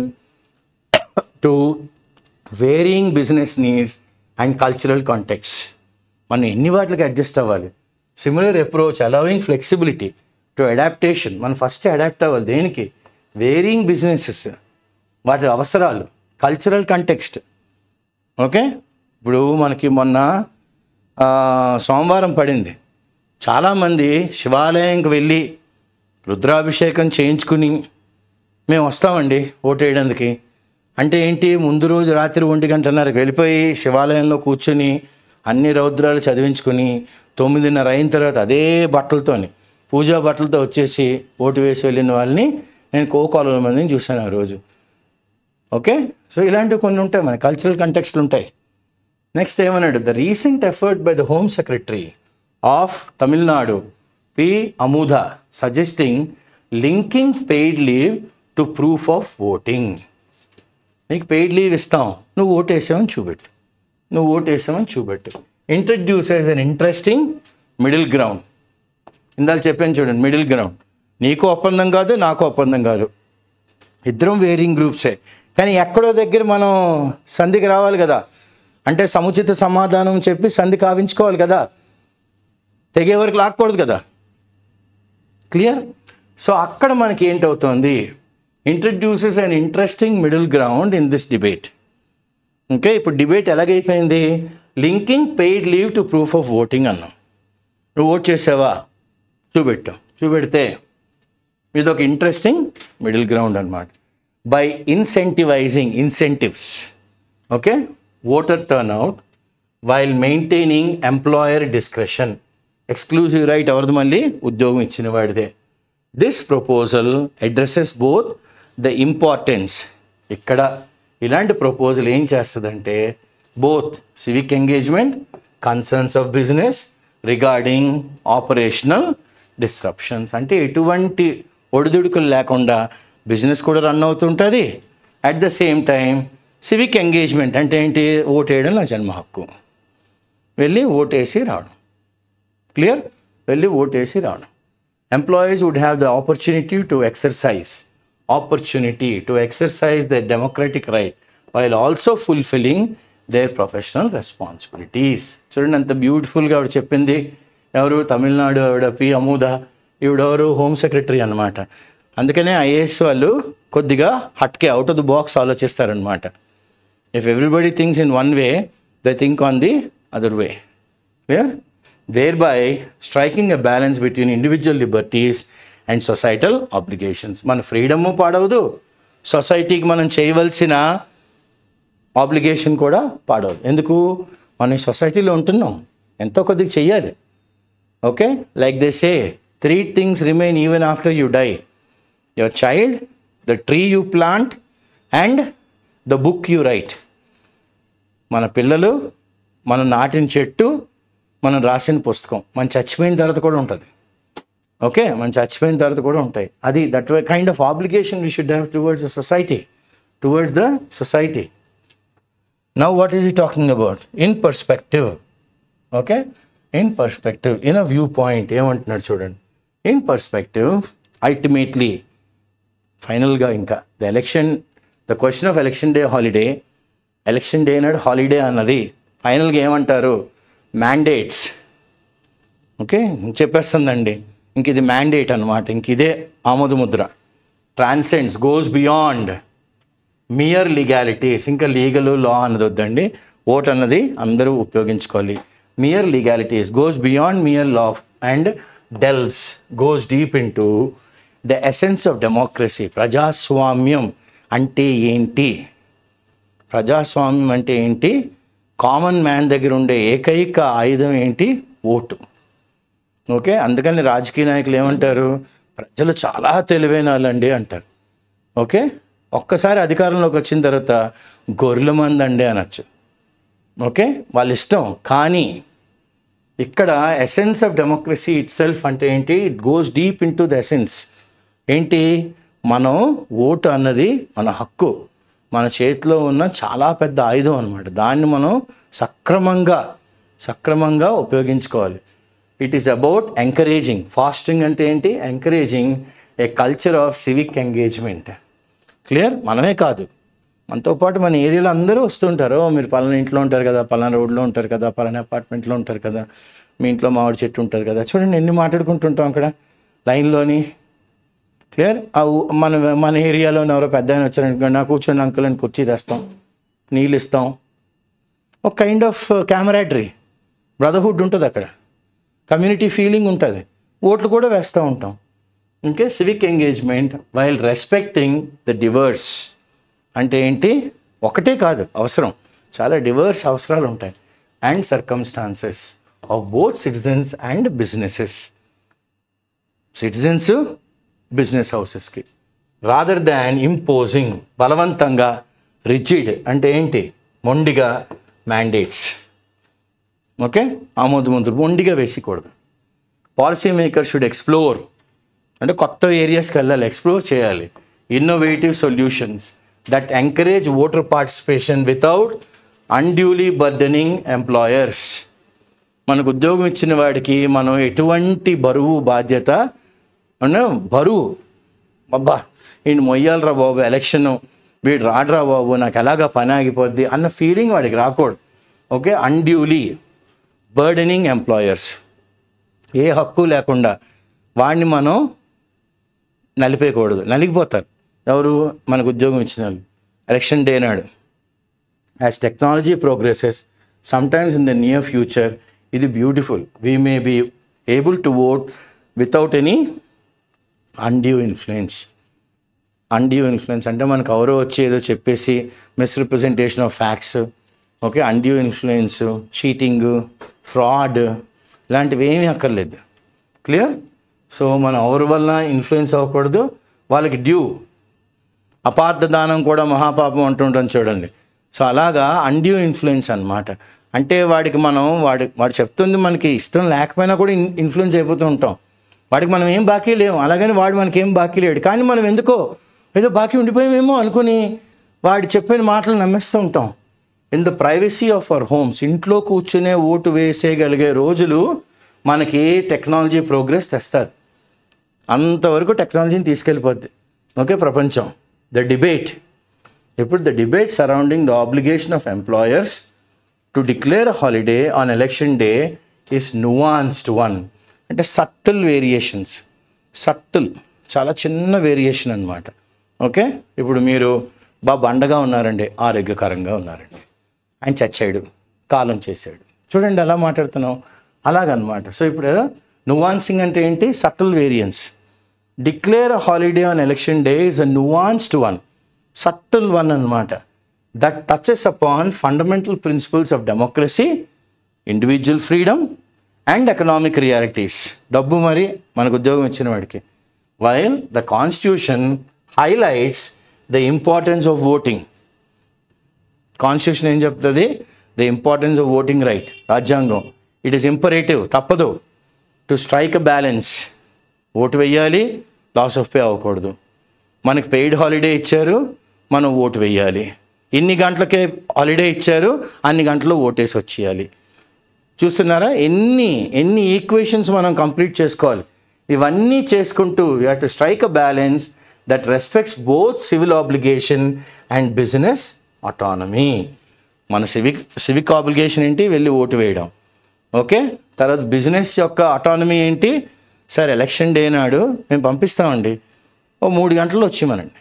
to varying business needs and cultural contexts. మనం ఎన్ని వాటికి అడ్జస్ట్ అవ్వాలి? Similar approach, allowing flexibility to adaptation. మనం ఫస్ట్ అడాప్ట్ అవ్వాలి దేనికి? వేరియింగ్ బిజినెసెస్, వాటి అవసరాలు, కల్చరల్ కంటెక్స్ట్. ఓకే, ఇప్పుడు మనకి మొన్న సోమవారం పడింది, చాలామంది శివాలయంకి వెళ్ళి రుద్రాభిషేకం చేయించుకుని మేము వస్తామండి ఓటు వేయడానికి అంటే ఏంటి, ముందు రోజు రాత్రి 1:30కి వెళ్ళిపోయి శివాలయంలో కూర్చొని అన్ని రౌద్రాలు చదివించుకొని 9:30 అయిన తర్వాత అదే బట్టలతోని, పూజా బట్టలతో వచ్చేసి ఓటు వేసి వెళ్ళిన వాళ్ళని నేను కోకోల మందిని చూశాను ఆ రోజు. ఓకే, సో ఇలాంటివి కొన్ని ఉంటాయి, మన కల్చరల్ కంటెక్స్ట్లు ఉంటాయి. నెక్స్ట్ ఏమన్నాడు, the recent effort by the home secretary of Tamil Nadu P. Amudha suggesting linking paid leave to proof of voting. నీకు పెయిడ్ లీవ్ ఇస్తాం, నువ్వు ఓటేసావని చూపెట్టు. Introduce as an interesting middle ground. ఇందాక చెప్పాను చూడండి, మిడిల్ గ్రౌండ్. నీకు ఒప్పందం కాదు, నాకు ఒప్పందం కాదు, ఇద్దరం వేరింగ్ గ్రూప్సే. కానీ ఎక్కడో దగ్గర మనం సంధికి రావాలి కదా, అంటే సముచిత సమాధానం చెప్పి సంధి కావించుకోవాలి కదా, తెగే వరకు లాక్కూడదు కదా. క్లియర్? సో అక్కడ మనకి ఏంటవుతుంది, introduces an interesting middle ground in this debate. Okay, ఇప్పుడు డిబేట్ ఎలాగైపోయింది, linking paid leave to proof of voting అన్నాం. నువ్వు ఓట్ చేసావా, చూపెడితే ఇది ఒక ఇంట్రెస్టింగ్ మిడిల్ గ్రౌండ్ అనమాట. By incentivising incentives, okay, voter turnout while maintaining employer discretion. Exclusive right ఎవరిది, మళ్ళీ ఉద్యోగం ఇచ్చిన వాడిదే. This proposal addresses both the importance. ఇక్కడ ఇలాంటి ప్రపోజల్ ఏం చేస్తుందంటే both civic engagement, concerns of business regarding operational disruptions. అంటే ఎటువంటి ఒడిదుడుకులు లేకుండా బిజినెస్ కూడా రన్ అవుతుంటుంది. At the same time civic engagement అంటే ఏంటి, ఓటేయడం నా జన్మ హక్కు, వెళ్ళి ఓటేసి రావడం. క్లియర్? వెళ్ళి ఓటేసి రావడం. Employees would have the opportunity to exercise their democratic right while also fulfilling their professional responsibilities. చూడండి అంత బ్యూటిఫుల్గా ఆవిడ చెప్పింది. ఎవరు, తమిళనాడు ఆవిడ పి అమూద. ఈవిడెవరు, హోమ్ సెక్రటరీ అనమాట. అందుకనే ఐఏఎస్ వాళ్ళు కొద్దిగా హట్కే, అవుట్ ఆఫ్ ద బాక్స్ ఆలోచిస్తారనమాట. If everybody thinks in one way, they think on the other way. Clear? thereby striking a balance between individual liberties and societal obligations. మన ఫ్రీడము పాడవదు, సొసైటీకి మనం చేయవలసిన ఆబ్లిగేషన్ కూడా పాడవదు. ఎందుకు, మనం ఈ సొసైటీలో ఉంటున్నాం, ఎంతో కొద్దిగా చెయ్యాలి. Okay, like they say 3 things remain even after you die: your child, the tree you plant and the book you write. మన పిల్లలు, మనం నాటిన చెట్టు, మనం రాసిన పుస్తకం. మనం చచ్చిపోయిన తర్వాత కూడా ఉంటుంది. ఓకే, మనం చచ్చిపోయిన తర్వాత కూడా ఉంటాయి. అది that kind of obligation we should have towards the society. Now what is he talking about? In perspective. Okay, in perspective, in a view point ఏమంటున్నాడు చూడండి. ఇన్ పర్స్పెక్టివ్, అల్టిమేట్లీ, ఫైనల్గా ఇంకా the question of election day నాడు హాలిడే అన్నది ఫైనల్గా ఏమంటారు, మ్యాండేట్స్. ఓకే, చెప్పేస్తుందండి, ఇంక ఇది మ్యాండేట్ అనమాట. ఇంక ఇదే ఆమోద ముద్ర. Transcends, goes beyond mere legalities. ఇంకా లీగల్ లా అన్నది వద్దండి, ఓట్ అన్నది అందరూ ఉపయోగించుకోవాలి. Mere legalities, goes beyond mere law and delves, goes deep into the essence of democracy. ప్రజాస్వామ్యం అంటే ఏంటి, కామన్ మ్యాన్ దగ్గర ఉండే ఏకైక ఆయుధం ఏంటి, ఓటు. ఓకే, అందుకని రాజకీయ నాయకులు ఏమంటారు, ప్రజలు చాలా తెలివైన వాళ్ళండి అంటారు. ఓకే, ఒక్కసారి అధికారంలోకి వచ్చిన తర్వాత గొర్రెల మంది అండి అనొచ్చు. ఓకే, వాళ్ళ ఇష్టం. కానీ ఇక్కడ essence of democracy it self అంటే ఏంటి, it goes deep into the essence. ఏంటి, మనం ఓటు అన్నది మన హక్కు, మన చేతిలో ఉన్న చాలా పెద్ద ఆయుధం అనమాట. దాన్ని మనం సక్రమంగా ఉపయోగించుకోవాలి. It is about encouraging, fasting అంటే ఏంటి, encouraging A culture of civic engagement. Clear? మనమే కాదు, మనతో పాటు మన ఏరియాలో అందరూ వస్తుంటారు. మీరు పలానా ఇంట్లో ఉంటారు కదా, పలానా రోడ్లో ఉంటారు కదా, పలానా అపార్ట్మెంట్లో ఉంటారు కదా, మీ ఇంట్లో మామిడి చెట్టు ఉంటుంది కదా. చూడండి ఎన్ని మాట్లాడుకుంటుంటాం అక్కడ లైన్లోని. క్లియర్? మన ఏరియాలో ఎవరో పెద్ద ఆయన వచ్చారనుకోండి, నాకు కూర్చొని అంకుల్ అని కుర్చీ తెస్తాం, నీళ్ళు ఇస్తాం. ఒక కైండ్ ఆఫ్ క్యామరాడరీ, బ్రదర్హుడ్ ఉంటుంది అక్కడ, కమ్యూనిటీ ఫీలింగ్ ఉంటుంది. ఓట్లు కూడా వేస్తూ ఉంటాం. ఇంకే civic engagement while respecting the diverse అంటే ఏంటి, ఒకటే కాదు అవసరం, చాలా డివర్స్ అవసరాలు ఉంటాయి. And circumstances of both citizens and businesses. Citizens business హౌసెస్కి, రాదర్ దాన్ ఇంపోజింగ్, బలవంతంగా, రిజిడ్ అంటే ఏంటి, మొండిగా, మ్యాండేట్స్. ఓకే, ఆమోదముద్ర మొండిగా వేసుకోకూడదు. పాలసీ మేకర్ షుడ్ ఎక్స్ప్లోర్, అంటే కొత్త ఏరియాస్కి వెళ్ళాలి, ఎక్స్ప్లోర్ చేయాలి. Innovative solutions that encourage voter participation without unduly burdening employers. మనకు ఉద్యోగం ఇచ్చిన వాడికి మనం ఎటువంటి బరువు బాధ్యత బరువు అబ్బా ఈయన మొయ్యాలరా బాబు ఎలక్షన్, వీడు రాడరా బాబు నాకు ఎలాగా పని ఆగిపోద్ది అన్న ఫీలింగ్ వాడికి రాకూడదు. ఓకే, అన్డ్యూలీ బర్డనింగ్ ఎంప్లాయర్స్, ఏ హక్కు లేకుండా వాడిని మనం నలిపేయకూడదు. నలిగిపోతారు ఎవరు? మనకు ఉద్యోగం ఇచ్చిన వాళ్ళు. ఎలక్షన్ డే నాడు as technology progresses sometimes in the near future ఇది beautiful, we may be able to vote without any undue influence. Undue influence అంటే మనకు ఎవరో వచ్చి ఏదో చెప్పేసి misrepresentation of facts, okay, undue influence, cheating, fraud ఇలాంటివి ఏమీ అక్కర్లేదు. క్లియర్? సో మనం ఎవరి వల్ల ఇన్ఫ్లుయెన్స్ అవ్వకూడదు. వాళ్ళకి డ్యూ, అపార్థ దానం కూడా మహాపాపం అంటుంటాం చూడండి. సో అలాగా అన్డ్యూ ఇన్ఫ్లుయెన్స్ అన్నమాట. అంటే వాడికి మనం వాడు చెప్తుంది మనకి ఇష్టం లేకపోయినా కూడా ఇన్ఫ్లుయెన్స్ అయిపోతూ ఉంటాం. వాడికి మనం ఏం బాకీ లేము, అలాగని వాడు మనకి ఏం బాకీ లేడు, కానీ మనం ఎందుకో ఏదో బాకీ ఉండిపోయామేమో అనుకుని వాడు చెప్పిన మాటలు నమ్మేస్తూ ఉంటాం. In the privacy of our homes, ఇంట్లో కూర్చునే ఓటు వేసేయగలిగే రోజులు మనకి టెక్నాలజీ ప్రోగ్రెస్ తెస్తారు. అంతవరకు టెక్నాలజీని తీసుకెళ్ళిపోద్ది. ఓకే, ప్రపంచం. ద డిబేట్, ఇప్పుడు the debate surrounding the obligation of employers to declare a holiday on election day is nuanced one. అంటే సటిల్ వేరియేషన్స్, సటిల్ చాలా చిన్న వేరియేషన్ అనమాట. ఓకే, ఇప్పుడు మీరు బండగా ఉన్నారండి, ఆరోగ్యకరంగా ఉన్నారండి, ఆయన చచ్చాడు, కాలం చేశాడు, చూడండి ఎలా మాట్లాడుతున్నాం, అలాగనమాట. సో ఇప్పుడు నువాన్సింగ్ అంటే ఏంటి? Subtle variance. Declare a holiday on election day is a nuanced one, subtle one అనమాట. That touches upon fundamental principles of democracy, individual freedom and economic realities. డబ్బు మరి మనకు ఉద్యోగం ఇచ్చిన వాడికి. While the constitution highlights the importance of voting. Constitution ఏం చెప్తుంది? The importance of voting right. రాజ్యాంగం ఇట్ ఈస్ ఇంపరేటివ్, తప్పదు, to strike a balance. Vote వేయాలి, లాస్ ఆఫ్ పే అవ్వకూడదు. మనకి పెయిడ్ హాలిడే ఇచ్చారు, మనం ఓటు వేయాలి. ఇన్ని గంటలకే హాలిడే ఇచ్చారు, అన్ని గంటలు ఓటేసి వచ్చేయాలి. చూస్తున్నారా ఎన్ని ఈక్వేషన్స్ మనం కంప్లీట్ చేసుకోవాలి. ఇవన్నీ చేసుకుంటూ you have to strike a balance that respects both civil obligation and business autonomy. మన సివిక్ ఆబ్లిగేషన్ ఏంటి? వెళ్ళి ఓటు వేయడం. ఓకే, తర్వాత బిజినెస్ యొక్క అటానమీ ఏంటి? సార్ ఎలక్షన్ డే నాడు మేము పంపిస్తామండి, 3 గంటల్లో వచ్చేయమనండి.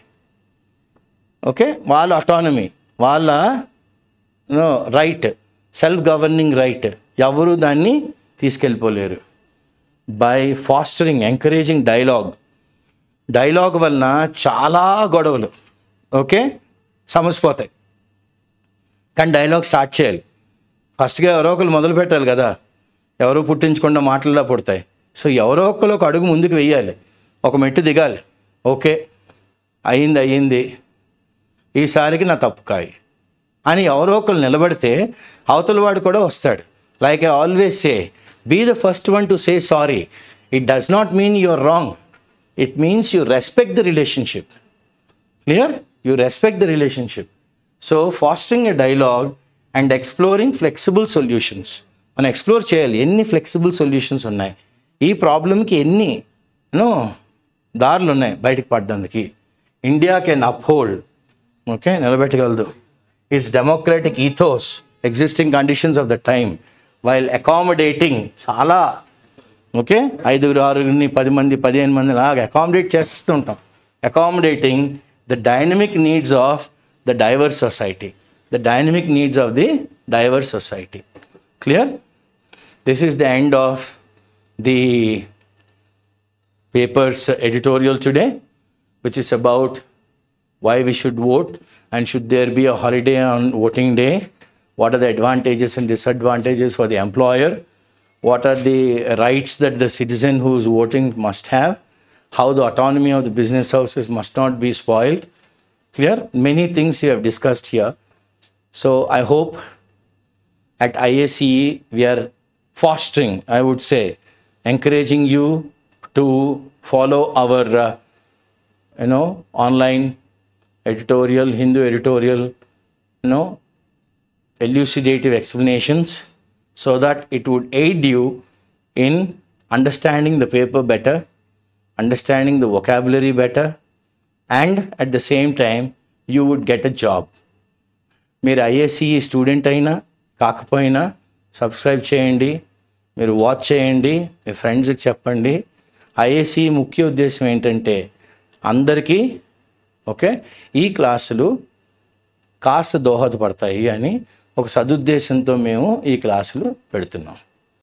ఓకే, వాళ్ళ అటానమీ, వాళ్ళ రైట్, సెల్ఫ్ గవర్నింగ్ రైట్, ఎవరు దాన్ని తీసుకెళ్ళిపోలేరు. బై ఫాస్టరింగ్, ఎంకరేజింగ్ డైలాగ్ వలన చాలా గొడవలు ఓకే సమసిపోతాయి. కానీ డైలాగ్ స్టార్ట్ చేయాలి. ఫస్ట్గా ఎవరో ఒకరు మొదలు పెట్టాలి కదా, ఎవరో పుట్టించకుండా మాటల్లో పుడతాయి. సో ఎవరో ఒకరు ఒక అడుగు ముందుకు వెయ్యాలి, ఒక మెట్టు దిగాలి. ఓకే అయ్యింది, ఈసారికి నా తప్పు కాయి అని ఎవరో ఒకరు నిలబడితే అవతల వాడు కూడా వస్తాడు. Like I always say, be the first one to say sorry. It does not mean you are wrong, it means you respect the relationship. Clear? You respect the relationship. So fostering a dialogue and exploring flexible solutions. మనం ఎక్స్ప్లోర్ చేయాలి ఎన్ని ఫ్లెక్సిబుల్ సొల్యూషన్స్ ఉన్నాయి, ఈ ప్రాబ్లంకి ఎన్ని దారులు ఉన్నాయి బయటకు పడడానికి. ఇండియా కెన్ అప్హోల్డ్, ఓకే నిలబెట్టగలదు, its democratic ethos, existing conditions of the time, while accommodating చాలా ఓకే 5, 6, 10 మంది 15 మంది లాగా అకామిడేట్ చేస్తూ ఉంటాం. Accommodating the dynamic needs of the divorce society, the dynamic needs of the divorce society. Clear? This is the end of the paper's editorial today, which is about why we should vote and should there be a holiday on voting day, what are the advantages and disadvantages for the employer, what are the rights that the citizen who is voting must have, how the autonomy of the business houses must not be spoiled. Clear? Many things we have discussed here. So I hope at IACE we are fostering, I would say, encouraging you to follow our online editorial, Hindu editorial, elucidative explanations, so that it would aid you in understanding the paper better, understanding the vocabulary better, and at the same time you would get a job. మీరు ఐఏసీ స్టూడెంట్ అయినా కాకపోయినా సబ్స్క్రైబ్ చేయండి, మీరు వాచ్ చేయండి, మీ ఫ్రెండ్స్కి చెప్పండి. ఐఏసీ ముఖ్య ఉద్దేశం ఏంటంటే అందరికీ ఈ క్లాసులు కాస్త దోహదపడతాయి అని ఒక సదుద్దేశంతో మేము ఈ క్లాసులు పెడుతున్నాం.